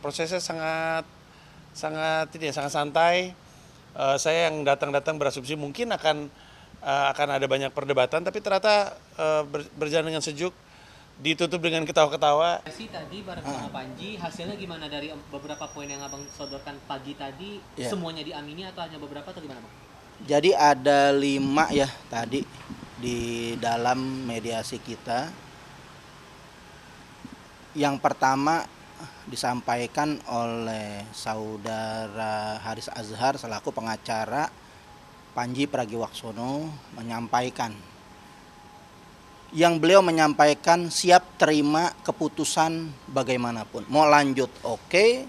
prosesnya sangat santai. Saya yang datang berasumsi mungkin akan ada banyak perdebatan, tapi ternyata berjalan dengan sejuk, ditutup dengan ketawa-ketawa. Tadi bareng sama Panji, hasilnya gimana dari beberapa poin yang abang sodorkan pagi tadi? Ya. Semuanya diamini atau hanya beberapa atau gimana bang? Jadi ada 5 ya tadi di dalam mediasi kita. Yang pertama disampaikan oleh saudara Haris Azhar selaku pengacara Panji Pragiwaksono menyampaikan beliau menyampaikan siap terima keputusan bagaimanapun. Mau lanjut oke,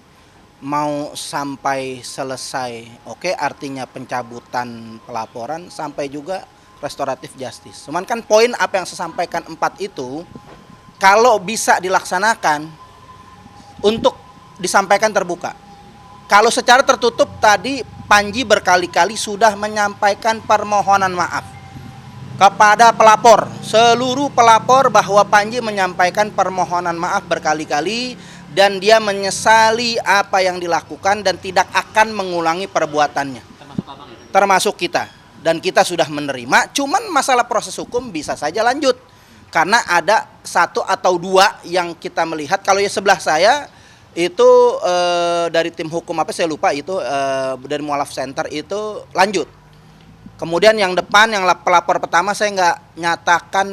mau sampai selesai oke, artinya pencabutan pelaporan sampai juga restoratif justice. Cuman kan poin apa yang saya sampaikan 4 itu kalau bisa dilaksanakan untuk disampaikan terbuka. Kalau secara tertutup tadi Panji berkali-kali sudah menyampaikan permohonan maaf kepada pelapor, seluruh pelapor, bahwa Panji menyampaikan permohonan maaf berkali-kali dan dia menyesali apa yang dilakukan dan tidak akan mengulangi perbuatannya. Termasuk abang ya? Termasuk kita, dan kita sudah menerima. Cuman masalah proses hukum bisa saja lanjut karena ada 1 atau 2 yang kita melihat. Kalau ya sebelah saya itu dari tim hukum apa saya lupa itu dari Mualaf Center itu lanjut. Kemudian yang depan yang pelapor pertama saya nggak nyatakan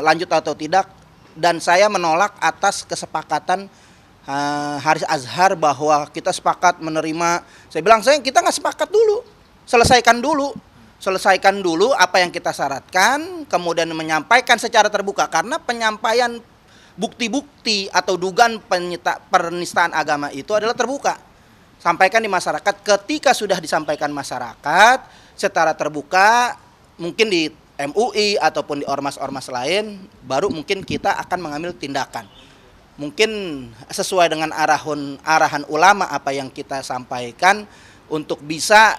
lanjut atau tidak, dan saya menolak atas kesepakatan Haris Azhar bahwa kita sepakat menerima. Saya bilang kita nggak sepakat dulu, selesaikan dulu apa yang kita syaratkan, kemudian menyampaikan secara terbuka, karena penyampaian bukti-bukti atau dugaan penistaan agama itu adalah terbuka. Sampaikan di masyarakat. Ketika sudah disampaikan masyarakat secara terbuka, mungkin di MUI ataupun di ormas-ormas lain, baru mungkin kita akan mengambil tindakan. Mungkin sesuai dengan arahan ulama apa yang kita sampaikan untuk bisa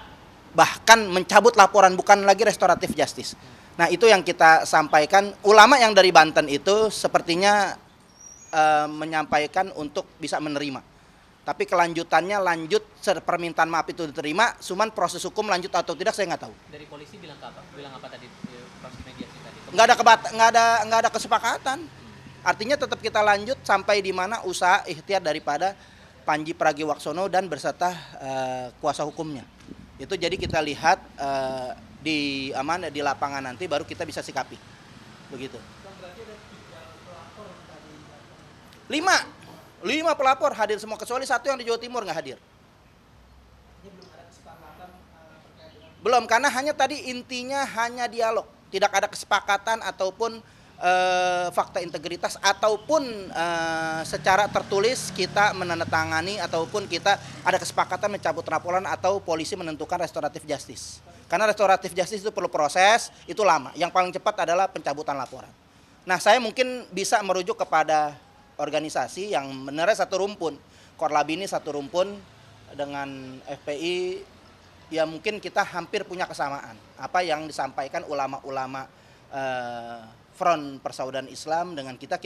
bahkan mencabut laporan, bukan lagi restoratif justice. Nah, itu yang kita sampaikan. Ulama yang dari Banten itu sepertinya menyampaikan untuk bisa menerima. Tapi kelanjutannya lanjut permintaan maaf itu diterima, cuman proses hukum lanjut atau tidak saya nggak tahu. Dari polisi bilang apa? Bilang apa tadi proses mediasi tadi? Nggak ada kesepakatan. Artinya tetap kita lanjut sampai di mana usaha ikhtiar daripada Panji Pragiwaksono dan berserta kuasa hukumnya. Itu jadi kita lihat di lapangan nanti baru kita bisa sikapi. Begitu. 5 pelapor hadir semua, kecuali 1 yang di Jawa Timur nggak hadir. Belum, karena hanya tadi intinya hanya dialog, tidak ada kesepakatan ataupun fakta integritas ataupun secara tertulis kita menandatangani ataupun kita ada kesepakatan mencabut laporan atau polisi menentukan restoratif justice. Karena restoratif justice itu perlu proses, itu lama. Yang paling cepat adalah pencabutan laporan. Nah, saya mungkin bisa merujuk kepada organisasi yang benernya satu rumpun. Korlab ini satu rumpun dengan FPI, ya mungkin kita hampir punya kesamaan. Apa yang disampaikan ulama-ulama Front Persaudaraan Islam dengan kita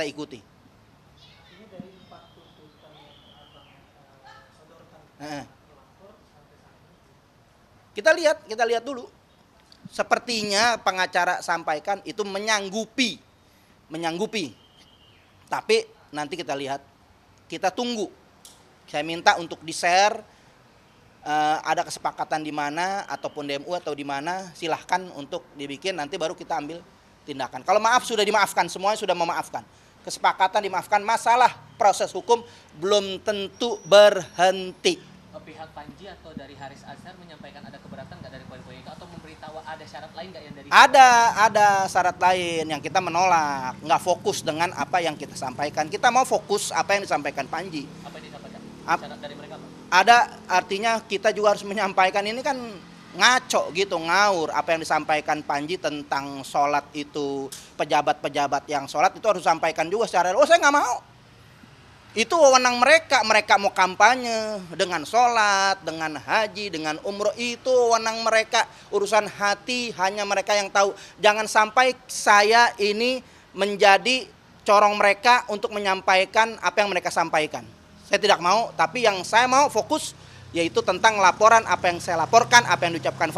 ikuti. Ini dari 4 tuntutan yang abang sodorkan pelapor sampai saat ini. Kita lihat dulu. Sepertinya pengacara sampaikan itu menyanggupi. Tapi nanti kita lihat, kita tunggu. Saya minta untuk di-share, ada kesepakatan di mana ataupun DMU atau di mana, silahkan untuk dibikin, nanti baru kita ambil tindakan. Kalau maaf sudah dimaafkan, semuanya sudah memaafkan. Kesepakatan dimaafkan, masalah proses hukum belum tentu berhenti. Pihak Panji atau dari Haris Azhar menyampaikan ada keberatan nggak dari poin-poin itu atau memberitahu ada syarat lain nggak yang dari? Ada syarat lain yang kita menolak, nggak fokus dengan apa yang kita sampaikan. Kita mau fokus apa yang disampaikan Panji. Apa yang disampaikan? Syarat dari mereka apa? Ada, artinya kita juga harus menyampaikan, ini kan ngaco gitu, ngawur apa yang disampaikan Panji tentang sholat itu, pejabat-pejabat yang sholat itu harus disampaikan juga secara, saya nggak mau. Itu wewenang mereka mau kampanye dengan sholat, dengan haji, dengan umroh, itu wewenang mereka, urusan hati hanya mereka yang tahu. Jangan sampai saya ini menjadi corong mereka untuk menyampaikan apa yang mereka sampaikan. Saya tidak mau, tapi yang saya mau fokus yaitu tentang laporan apa yang saya laporkan, apa yang diucapkan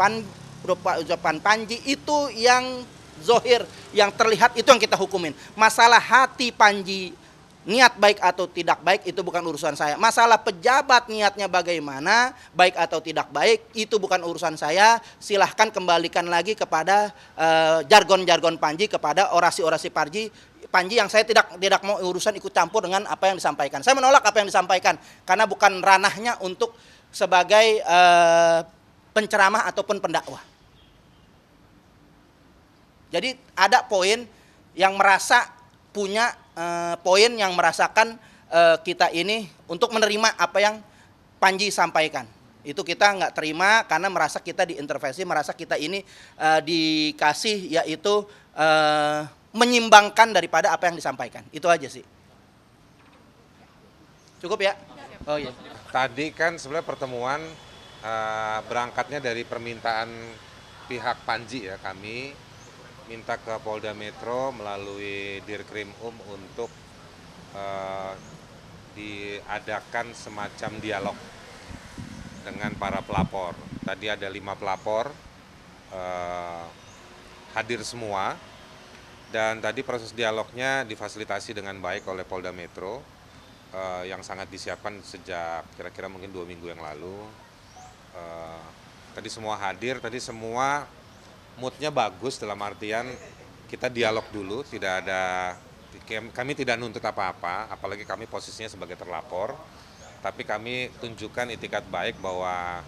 ucapan Panji itu yang zohir, yang terlihat itu yang kita hukumin. Masalah hati Panji niat baik atau tidak baik itu bukan urusan saya. Masalah pejabat niatnya bagaimana, baik atau tidak baik, itu bukan urusan saya. Silahkan kembalikan lagi kepada jargon-jargon Panji, kepada orasi-orasi Panji yang saya tidak mau urusan ikut campur dengan apa yang disampaikan. Saya menolak apa yang disampaikan karena bukan ranahnya untuk sebagai penceramah ataupun pendakwah. Jadi ada poin yang merasa punya poin yang merasakan kita ini untuk menerima apa yang Panji sampaikan. Itu kita nggak terima karena merasa kita diintervensi, merasa kita ini dikasih yaitu menyimbangkan daripada apa yang disampaikan. Itu aja sih. Cukup ya? Oh iya. Tadi kan sebenarnya pertemuan berangkatnya dari permintaan pihak Panji ya, kami minta ke Polda Metro melalui Dirkrim untuk diadakan semacam dialog dengan para pelapor. Tadi ada 5 pelapor hadir semua dan tadi proses dialognya difasilitasi dengan baik oleh Polda Metro yang sangat disiapkan sejak kira-kira mungkin 2 minggu yang lalu. Tadi semua hadir, tadi semua moodnya bagus dalam artian kita dialog dulu, kami tidak nuntut apa-apa, apalagi kami posisinya sebagai terlapor, tapi kami tunjukkan itikat baik bahwa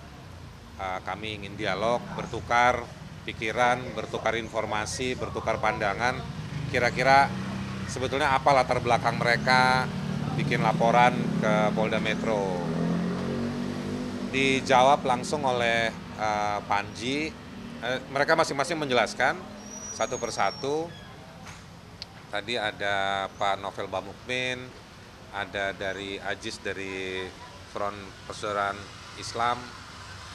kami ingin dialog, bertukar pikiran, bertukar informasi, bertukar pandangan, kira-kira sebetulnya apa latar belakang mereka bikin laporan ke Polda Metro. Dijawab langsung oleh Panji. Mereka masing-masing menjelaskan satu persatu. Tadi ada Pak Novel Bamukmin, ada dari Ajis dari Front Persaudaraan Islam,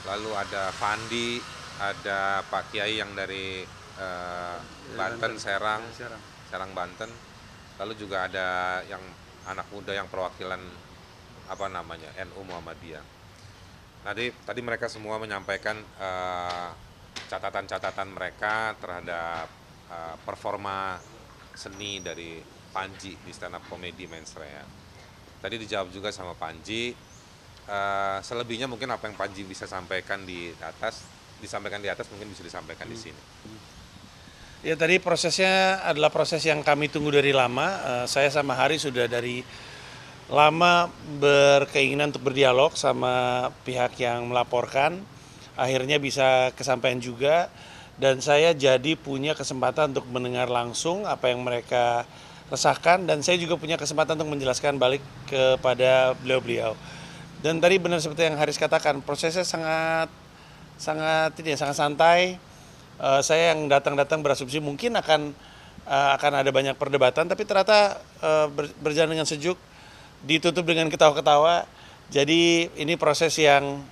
lalu ada Fandi, ada Pak Kiai yang dari Banten, Serang Banten, lalu juga ada yang anak muda yang perwakilan NU Muhammadiyah. Tadi mereka semua menyampaikan catatan-catatan mereka terhadap performa seni dari Panji di stand up comedy Mensreya. Tadi dijawab juga sama Panji. Selebihnya mungkin apa yang Panji bisa sampaikan disampaikan di atas mungkin bisa disampaikan di sini. Ya tadi prosesnya adalah proses yang kami tunggu dari lama. Saya sama Hari sudah dari lama berkeinginan untuk berdialog sama pihak yang melaporkan. Akhirnya bisa kesampaian juga dan saya jadi punya kesempatan untuk mendengar langsung apa yang mereka resahkan dan saya juga punya kesempatan untuk menjelaskan balik kepada beliau-beliau. Dan tadi benar seperti yang Haris katakan, prosesnya sangat santai. Saya yang datang berasumsi mungkin akan ada banyak perdebatan, tapi ternyata berjalan dengan sejuk, ditutup dengan ketawa-ketawa. Jadi ini proses yang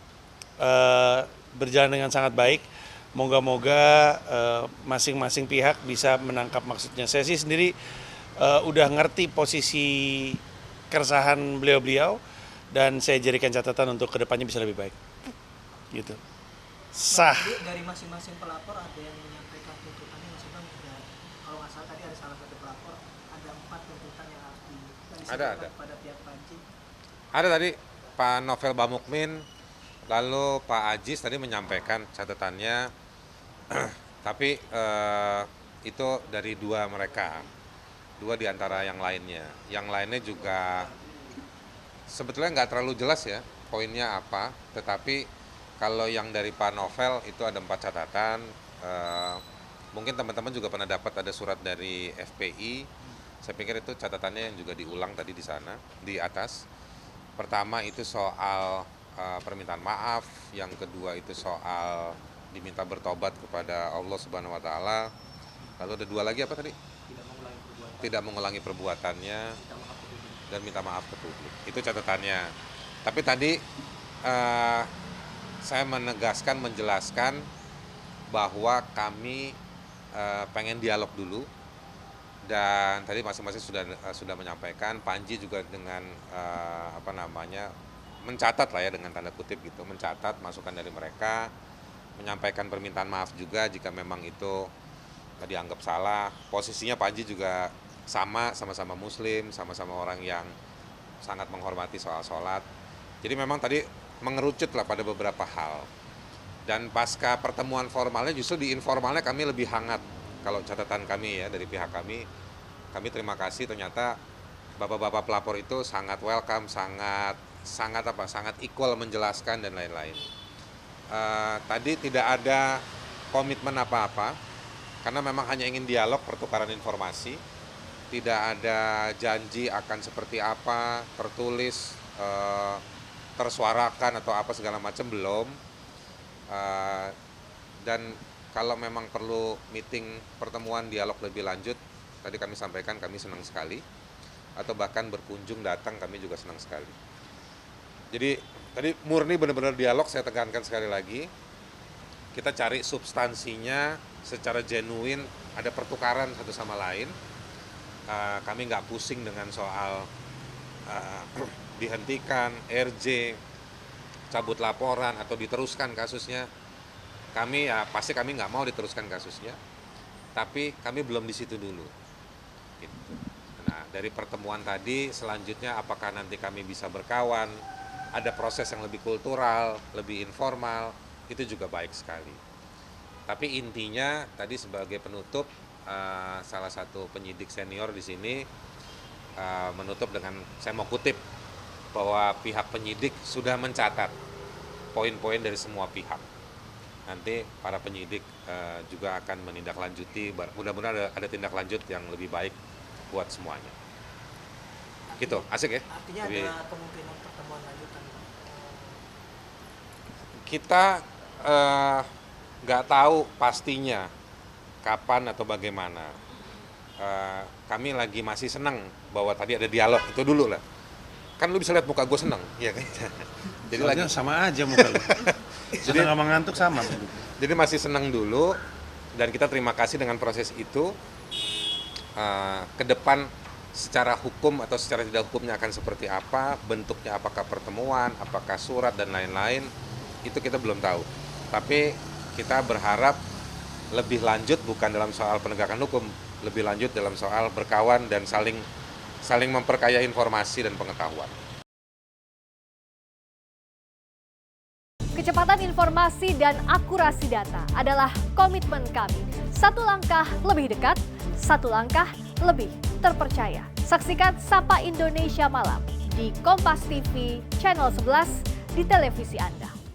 berjalan dengan sangat baik. Moga-moga masing-masing pihak bisa menangkap maksudnya. Saya sih sendiri udah ngerti posisi keresahan beliau-beliau dan saya jadikan catatan untuk kedepannya bisa lebih baik. Gitu. Sah. Dari masing-masing pelapor ada yang menyampaikan tuntutannya, Mas Bang. Kalau nggak salah tadi ada salah satu pelapor ada 4 tuntutan yang harus disampaikan kepada pihak Panji. Ada tadi Pak Novel Bamukmin, lalu Pak Ajis tadi menyampaikan catatannya, tapi itu dari 2 mereka, 2 di antara yang lainnya. Yang lainnya juga sebetulnya nggak terlalu jelas ya poinnya apa, tetapi kalau yang dari Pak Novel itu ada 4 catatan. Mungkin teman-teman juga pernah dapat ada surat dari FPI. Saya pikir itu catatannya yang juga diulang tadi di sana, di atas. Pertama itu soal permintaan maaf, yang kedua itu soal diminta bertobat kepada Allah Subhanahu wa taala. Lalu ada 2 lagi apa tadi? Tidak mengulangi perbuatannya dan minta maaf ke publik. Itu catatannya. Tapi tadi saya menegaskan, menjelaskan bahwa kami pengen dialog dulu Dan tadi masing-masing sudah menyampaikan, Panji juga dengan mencatat lah ya dengan tanda kutip gitu, mencatat masukan dari mereka, menyampaikan permintaan maaf juga jika memang itu dianggap salah. Posisinya Panji juga sama-sama muslim, sama-sama orang yang sangat menghormati soal sholat. Jadi memang tadi mengerucut lah pada beberapa hal. Dan pasca pertemuan formalnya justru di informalnya kami lebih hangat. Kalau catatan kami ya dari pihak kami terima kasih, ternyata bapak-bapak pelapor itu sangat welcome, sangat equal menjelaskan dan lain-lain. Tadi tidak ada komitmen apa-apa karena memang hanya ingin dialog, pertukaran informasi, tidak ada janji akan seperti apa, tertulis, tersuarakan atau apa segala macam belum. Dan kalau memang perlu meeting, pertemuan, dialog lebih lanjut, tadi kami sampaikan kami senang sekali. Atau bahkan berkunjung, datang, kami juga senang sekali. Jadi tadi murni benar-benar dialog, saya tekankan sekali lagi. Kita cari substansinya secara genuine, ada pertukaran satu sama lain. Kami nggak pusing dengan soal dihentikan, RJ, cabut laporan, atau diteruskan kasusnya. Pasti kami nggak mau diteruskan kasusnya, tapi kami belum di situ dulu. Gitu. Nah, dari pertemuan tadi, selanjutnya apakah nanti kami bisa berkawan, ada proses yang lebih kultural, lebih informal, itu juga baik sekali. Tapi intinya tadi sebagai penutup, salah satu penyidik senior di sini menutup dengan, saya mau kutip, bahwa pihak penyidik sudah mencatat poin-poin dari semua pihak. Nanti para penyidik juga akan menindaklanjuti, mudah-mudahan ada tindak lanjut yang lebih baik buat semuanya. Gitu, asik ya? Artinya ada kemungkinan pertemuan lanjutan. Kita nggak tahu pastinya kapan atau bagaimana. Kami lagi masih senang bahwa tadi ada dialog, itu dulu lah. Kan lu bisa lihat muka gue senang, ya kan? Jadi lagi sama aja muka lu. Sudah nggak mengantuk sama. Jadi masih senang dulu, dan kita terima kasih dengan proses itu. Ke depan secara hukum atau secara tidak hukumnya akan seperti apa, bentuknya apakah pertemuan, apakah surat dan lain-lain, itu kita belum tahu. Tapi kita berharap lebih lanjut bukan dalam soal penegakan hukum, lebih lanjut dalam soal berkawan dan saling memperkaya informasi dan pengetahuan. Kecepatan informasi dan akurasi data adalah komitmen kami. Satu langkah lebih dekat, satu langkah lebih terpercaya. Saksikan Sapa Indonesia Malam di Kompas TV, channel 11 di televisi Anda.